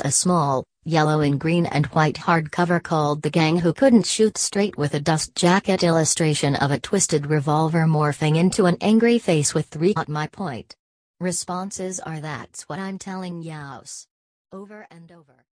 a small, yellow and green and white hardcover called The Gang Who Couldn't Shoot Straight, with a dust jacket illustration of a twisted revolver morphing into an angry face with 3 at my point. Responses are "That's what I'm telling youse" over and over.